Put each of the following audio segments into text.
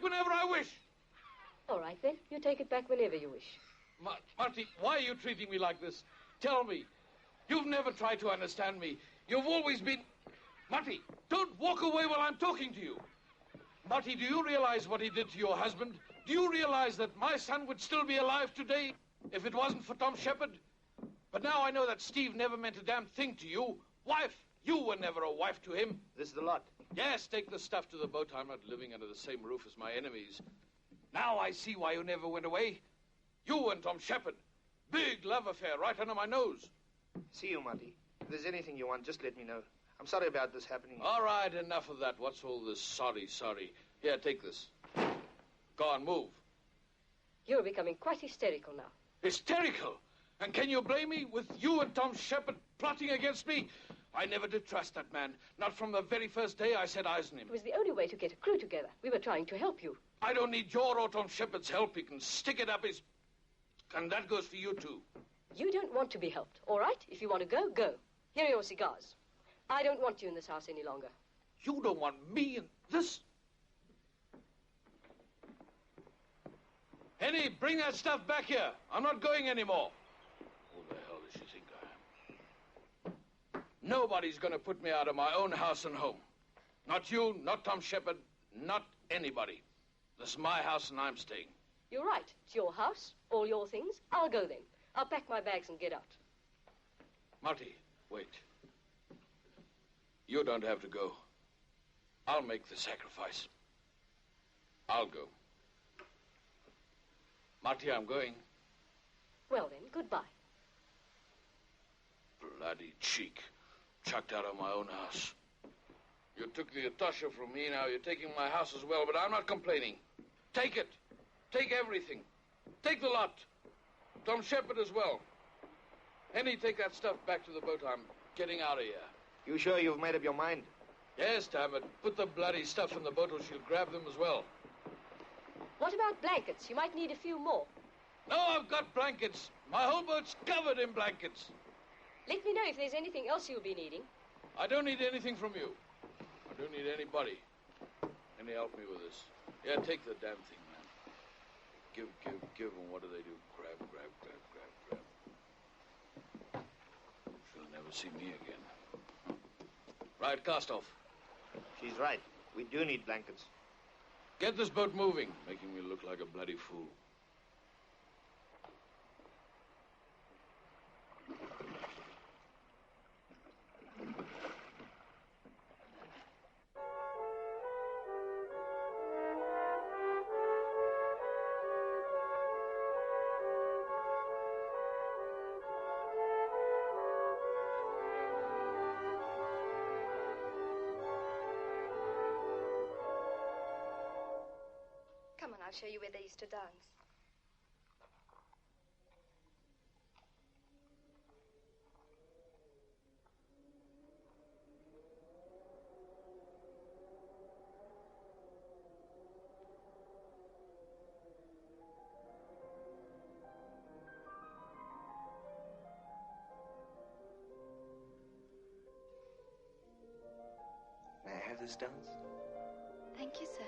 back whenever I wish. All right, then. You take it back whenever you wish. Marty, why are you treating me like this? Tell me. You've never tried to understand me. You've always been... Marty, don't walk away while I'm talking to you. Marty, do you realize what he did to your husband? Do you realize that my son would still be alive today if it wasn't for Tom Shepard? But now I know that Steve never meant a damn thing to you. Wife, you were never a wife to him. This is the lot. Yes, take the stuff to the boat. I'm not living under the same roof as my enemies. Now I see why you never went away. You and Tom Shepard. Big love affair right under my nose. See you, Marty. If there's anything you want, just let me know. I'm sorry about this happening. All right, enough of that. What's all this sorry? Here, take this. Go on, move. You're becoming quite hysterical now. Hysterical? And can you blame me with you and Tom Shepard plotting against me? I never did trust that man. Not from the very first day I set eyes on him. It was the only way to get a crew together. We were trying to help you. I don't need your or Tom Shepard's help. He can stick it up his... And that goes for you, too. You don't want to be helped. All right? If you want to go, go. Here are your cigars. I don't want you in this house any longer. You don't want me in this? Henny, bring that stuff back here. I'm not going anymore. Who the hell does she think I am? Nobody's going to put me out of my own house and home. Not you, not Tom Shepard, not anybody. This is my house and I'm staying. You're right. It's your house, all your things. I'll go then. I'll pack my bags and get out. Marty, wait. You don't have to go. I'll make the sacrifice. I'll go. Marty, I'm going. Well then, goodbye. Bloody cheek. Chucked out of my own house. You took the Atosha from me, now you're taking my house as well, but I'm not complaining. Take it. Take everything. Take the lot. Tom Shepard as well. Henny, take that stuff back to the boat. I'm getting out of here. You sure you've made up your mind? Yes, damn it. Put the bloody stuff in the boat or she'll grab them as well. What about blankets? You might need a few more. No, I've got blankets. My whole boat's covered in blankets. Let me know if there's anything else you'll be needing. I don't need anything from you. I don't need anybody. Any help me with this? Yeah, take the damn thing, man. Give, and what do they do? Grab. She'll never see me again. Right, cast off. She's right. We do need blankets. Get this boat moving, making me look like a bloody fool. I'll show you where they used to dance. May I have this dance? Thank you, sir.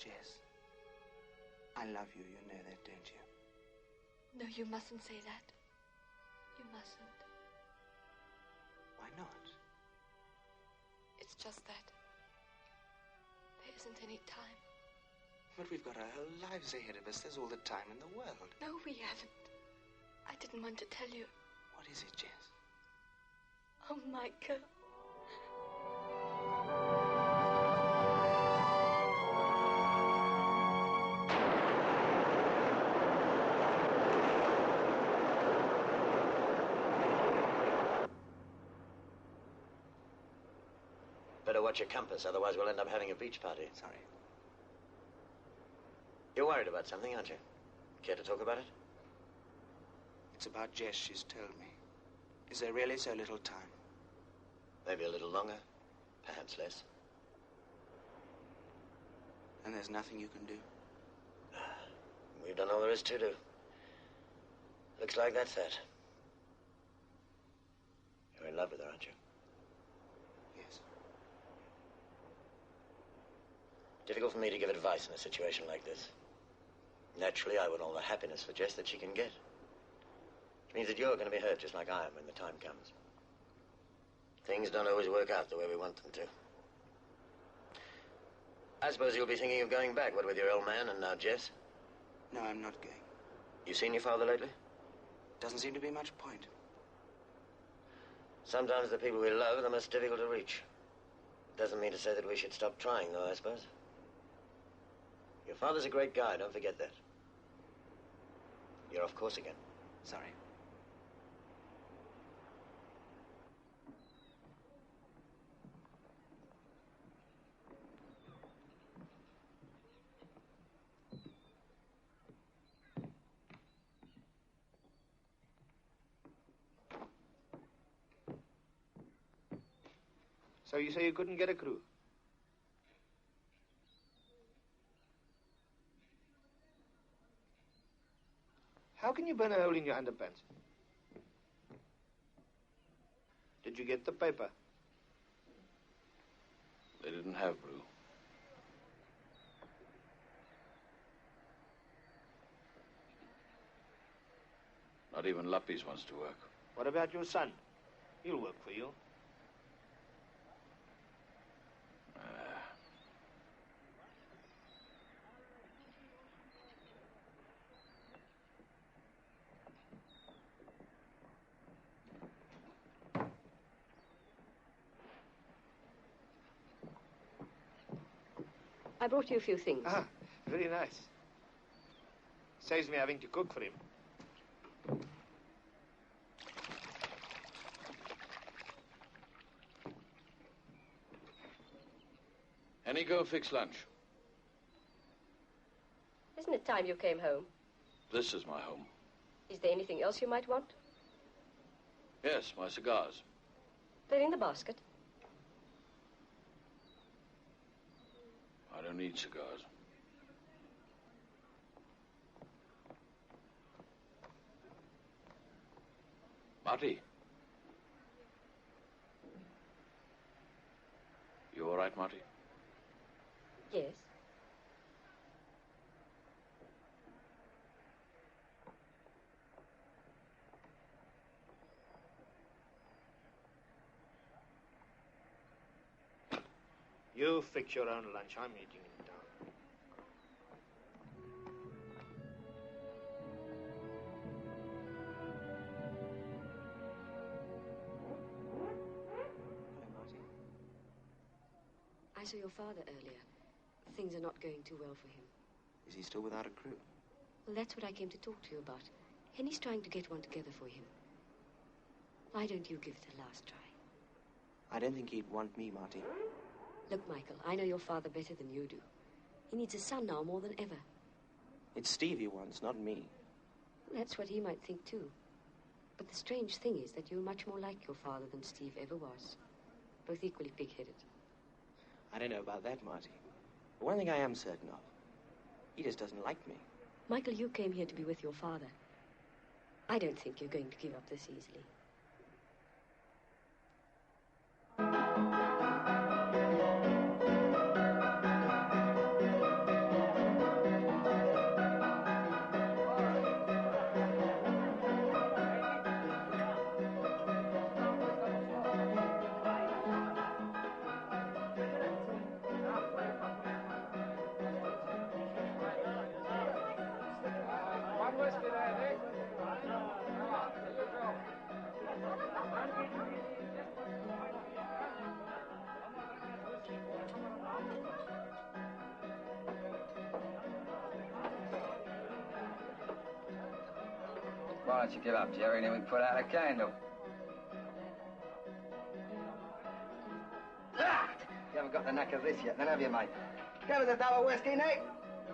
Jess, I love you. You know that, don't you? No, you mustn't say that. You mustn't. Why not? It's just that there isn't any time. But we've got our whole lives ahead of us. There's all the time in the world. No, we haven't. I didn't want to tell you. What is it, Jess? Oh, Michael. Better watch your compass, otherwise we'll end up having a beach party. Sorry. You're worried about something, aren't you? Care to talk about it? It's about Jess, she's told me. Is there really so little time? Maybe a little longer, perhaps less. And there's nothing you can do? We've done all there is to do. Looks like that's that. You're in love with her, aren't you? Yes. Difficult for me to give advice in a situation like this. Naturally, I want all the happiness for Jess that she can get. Which means that you're going to be hurt just like I am when the time comes. Things don't always work out the way we want them to. I suppose you'll be thinking of going back, what with your old man and now Jess? No, I'm not going. You seen your father lately? Doesn't seem to be much point. Sometimes the people we love are the most difficult to reach. Doesn't mean to say that we should stop trying, though, I suppose. Your father's a great guy, don't forget that. You're off course again. Sorry. So you say you couldn't get a crew? How can you burn a hole in your underpants? Did you get the paper? They didn't have brew. Not even Lappies wants to work. What about your son? He'll work for you. I brought you a few things. Ah, very nice. Saves me having to cook for him. Henny, go fix lunch. Isn't it time you came home? This is my home. Is there anything else you might want? Yes, my cigars. They're in the basket. I don't need cigars. Marty. You all right, Marty? Yes. You fix your own lunch. I'm eating in town. Hello, Marty. I saw your father earlier. Things are not going too well for him. Is he still without a crew? Well, that's what I came to talk to you about. Henny's trying to get one together for him. Why don't you give it a last try? I don't think he'd want me, Marty. Look, Michael, I know your father better than you do. He needs a son now more than ever. It's Steve he wants, not me. That's what he might think, too. But the strange thing is that you're much more like your father than Steve ever was. Both equally pig-headed. I don't know about that, Marty. But one thing I am certain of. He just doesn't like me. Michael, you came here to be with your father. I don't think you're going to give up this easily. Why don't you give up, Jerry, and then we put out a candle? Ah! You haven't got the knack of this yet, then have you, mate? Give us a double whiskey, Nick.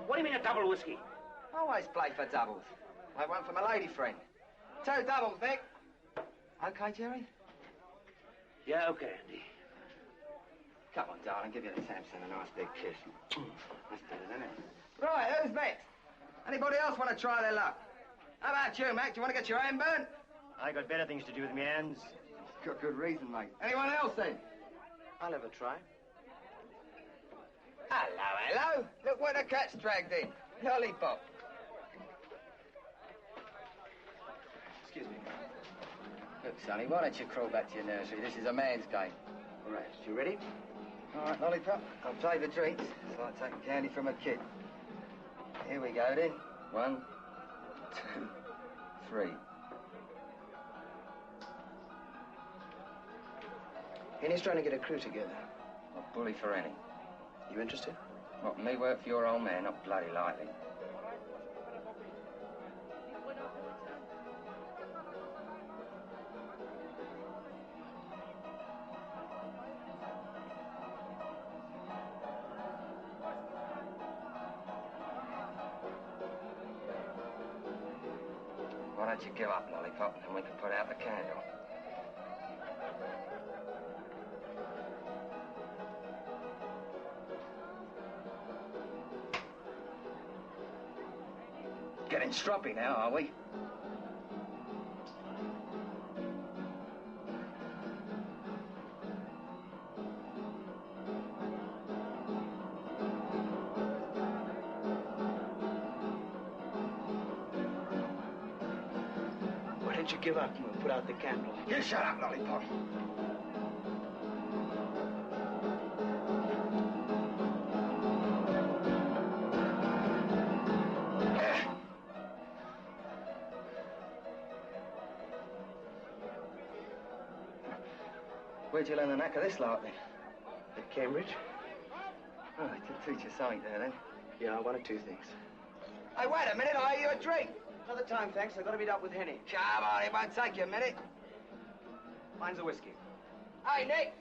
What do you mean a double whiskey? Always play for doubles. I have one for my lady friend. 2 doubles, Nick. Okay, Jerry? Yeah, okay, Andy. Come on, darling, give your Samson a nice big kiss. That's better, isn't it? Right, who's next? Anybody else want to try their luck? How about you, Mac? Do you want to get your hand burnt? I got better things to do with my hands. Got good reason, mate. Anyone else, then? I'll have a try. Hello, hello. Look where the cat's dragged in. Lollipop. Excuse me. Look, Sonny, why don't you crawl back to your nursery? This is a man's game. All right, you ready? All right, Lollipop. I'll play the drinks. It's like taking candy from a kid. Here we go, then. 1, 2, 3. Henny's trying to get a crew together. Not bully for any. You interested? What, me work for your old man? Not bloody likely. Why don't you give up, Lollipop, and then we can put out the candle. Getting stroppy now, are we? Why don't you give up and we'll put out the candle? You shut up, Lollipop. Where'd you learn the knack of this lot, then? At Cambridge? Oh, they did teach you something there, then. Yeah, 1 or 2 things. Hey, wait a minute, I owe you a drink. Another time, thanks. I've got to meet up with Henny. Come on, it won't take you a minute. Mine's a whiskey. Hey, Nick,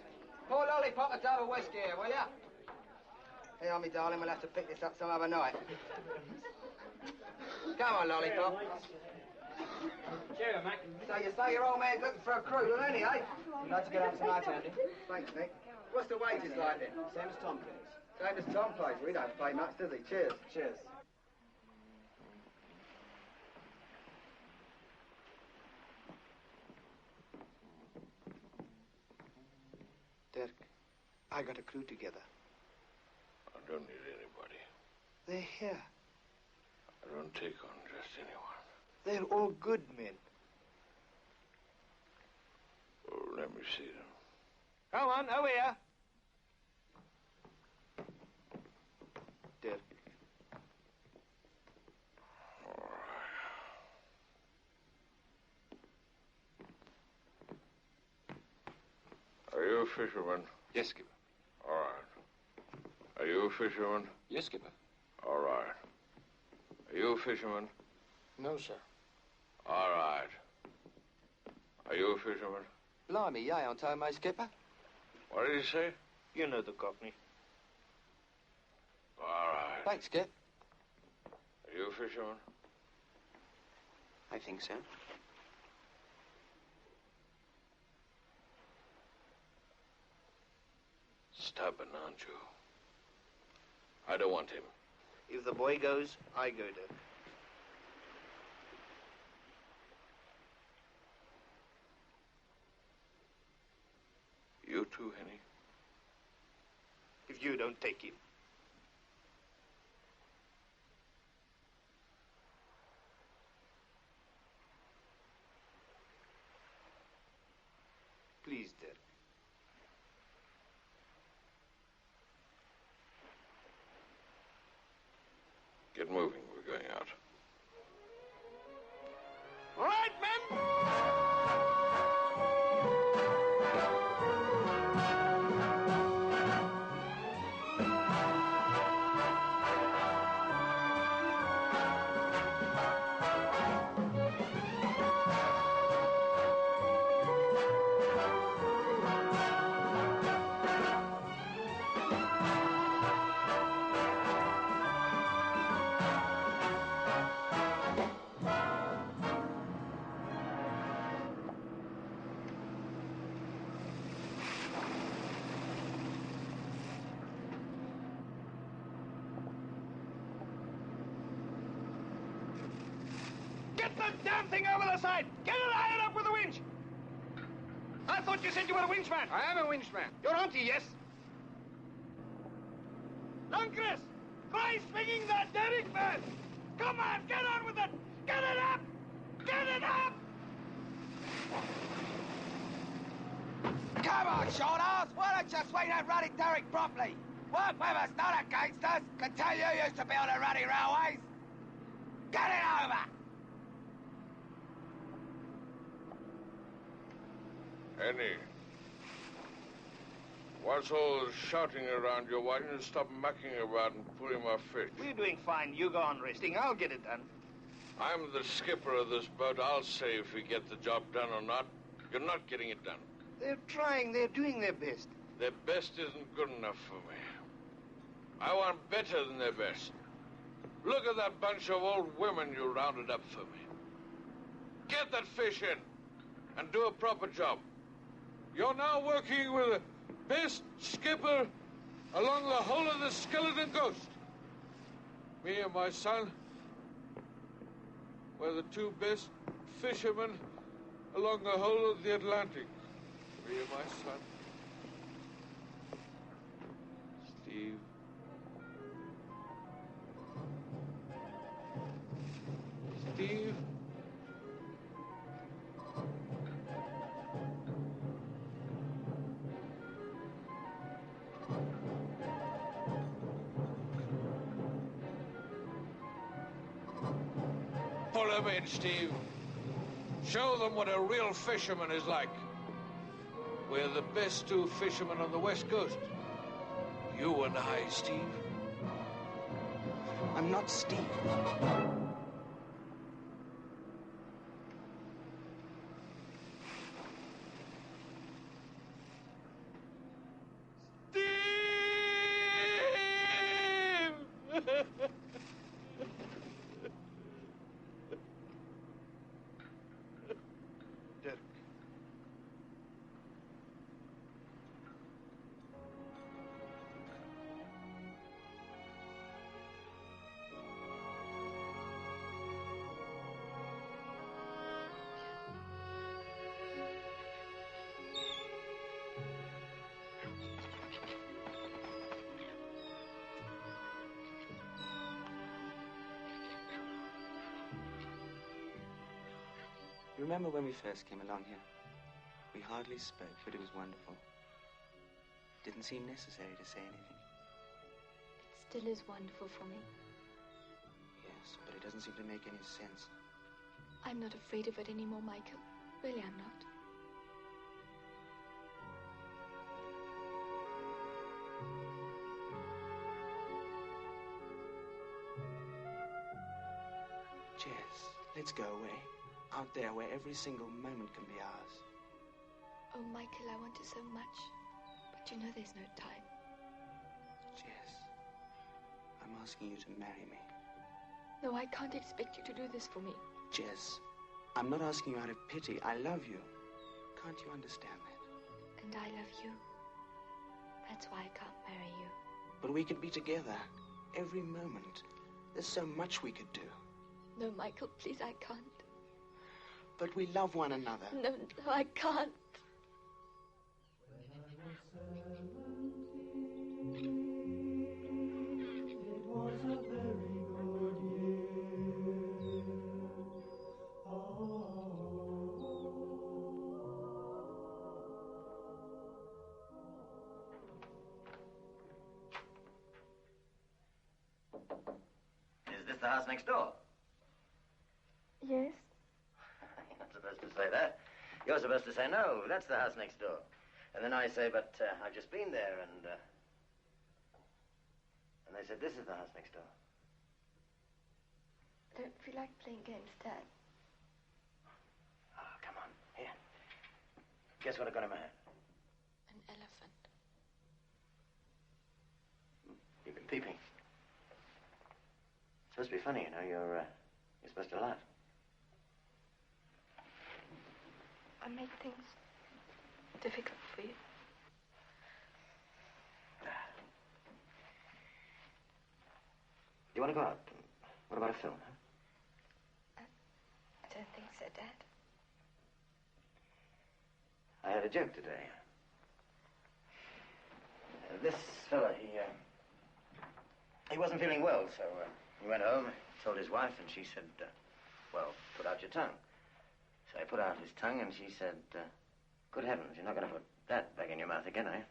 pour Lollipop a double whiskey here, will ya? Hey, on me, darling, we'll have to pick this up some other night. Come on, Lollipop. Cheerio, Mac. So you say your old man's looking for a crew, isn't he, eh? I'd like to get out tonight, Andy. Thanks, Nick. What's the wages like, then? Same as Tom pays. Same as Tom plays. We don't pay much, does he? Cheers. Cheers. Dirk, I got a crew together. I don't need anybody. They're here. I don't take on just anyone. They're all good men. Oh, let me see them. Come on, over here. Dirk, All right. Are you a fisherman? Yes, skipper. All right. Are you a fisherman? Yes, skipper. All right. Are you a fisherman? No, sir. All right. Are you a fisherman? blimey, yay on toe, mate, skipper. What did he say? You know the cockney. All right. Thanks, Skip. Are you a fisherman? I think so. Stubborn, aren't you? I don't want him. If the boy goes, I go, Dirk. You too, Henny? If you don't take him. Please, Dirk. Get moving. We're going out. All right, men. Get the damn thing over the side! Get it ironed up with a winch! I thought you said you were a winchman. I am a winchman. You're auntie, yes? Lundgren, try swinging that derrick, man! Come on, get on with it! Get it up! Get it up! Come on, short-ass! Why don't you swing that ruddy derrick properly? Work with us, not against us! Can tell you used to be on the ruddy railways! Get it over! Annie, what's all this shouting around you? Why don't you stop mucking about and pulling my fish? We're doing fine. You go on resting. I'll get it done. I'm the skipper of this boat. I'll say if we get the job done or not. You're not getting it done. They're trying. They're doing their best. Their best isn't good enough for me. I want better than their best. Look at that bunch of old women you rounded up for me. Get that fish in and do a proper job. You're now working with the best skipper along the whole of the Skeleton Coast. Me and my son were the two best fishermen along the whole of the Atlantic. Me and my son. Steve. Steve. Pull them in, Steve. Show them what a real fisherman is like. We're the best two fishermen on the West Coast. You and I, Steve. I'm not Steve. Dirk. You remember when we first came along here? We hardly spoke, but it was wonderful. It didn't seem necessary to say anything. It still is wonderful for me. Yes, but it doesn't seem to make any sense. I'm not afraid of it anymore, Michael. Really, I'm not. Jess, let's go away. Out there where every single moment can be ours. Oh, Michael, I want to so much. But you know there's no time. Jess, I'm asking you to marry me. No, I can't expect you to do this for me. Jess, I'm not asking you out of pity. I love you. Can't you understand that? And I love you. That's why I can't marry you. But we could be together every moment. There's so much we could do. No, Michael, please, I can't. But we love one another. No, I can't. Is this the house next door? Yes? You're not supposed to say that. You're supposed to say, no, that's the house next door. And then I say, but I've just been there, and they said, this is the house next door. I don't feel like playing games, Dad. Oh, come on. Here. Guess what I got in my hand? An elephant. You've been peeping. It's supposed to be funny, you know. You're supposed to laugh. I make things difficult for you. You want to go out? What about a film, huh? don't think so, Dad. I had a joke today. This fella, he wasn't feeling well, so he went home, told his wife, and she said, well, put out your tongue. So I put out his tongue, and she said, good heavens, you're not going to put that back in your mouth again, are you?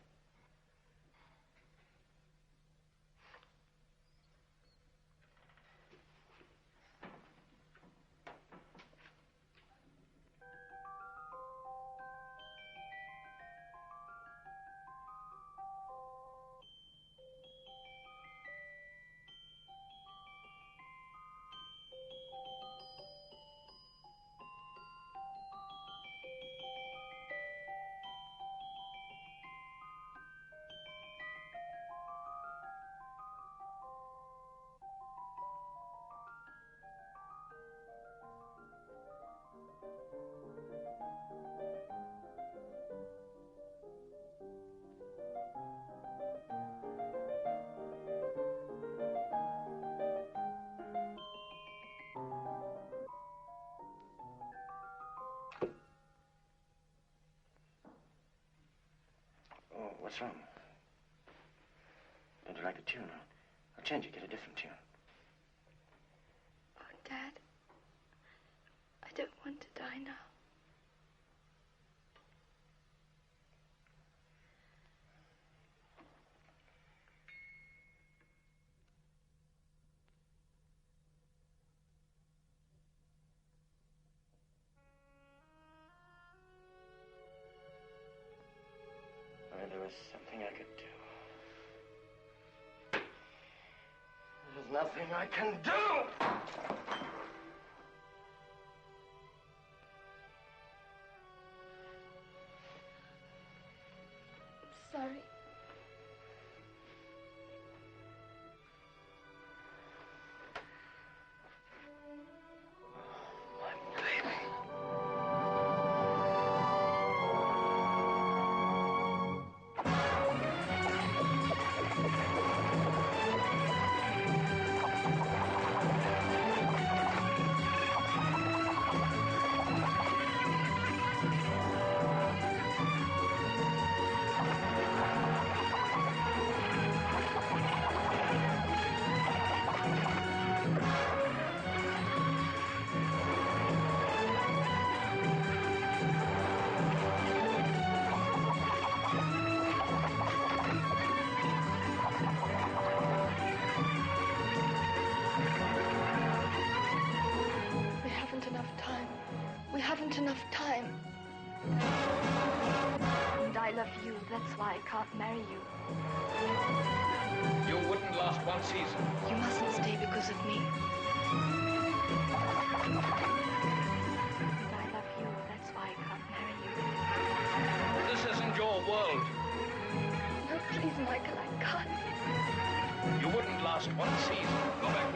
Oh, what's wrong? Don't you like the tune? I'll change it, get a different tune. Oh, Dad. I don't want to die now. Well, there was something I could do. There's nothing I can do! I'm sorry. Enough time. And I love you. That's why I can't marry you. You wouldn't last one season. You mustn't stay because of me. And I love you. That's why I can't marry you. This isn't your world. No, please, Michael, I can't. You wouldn't last one season. Go back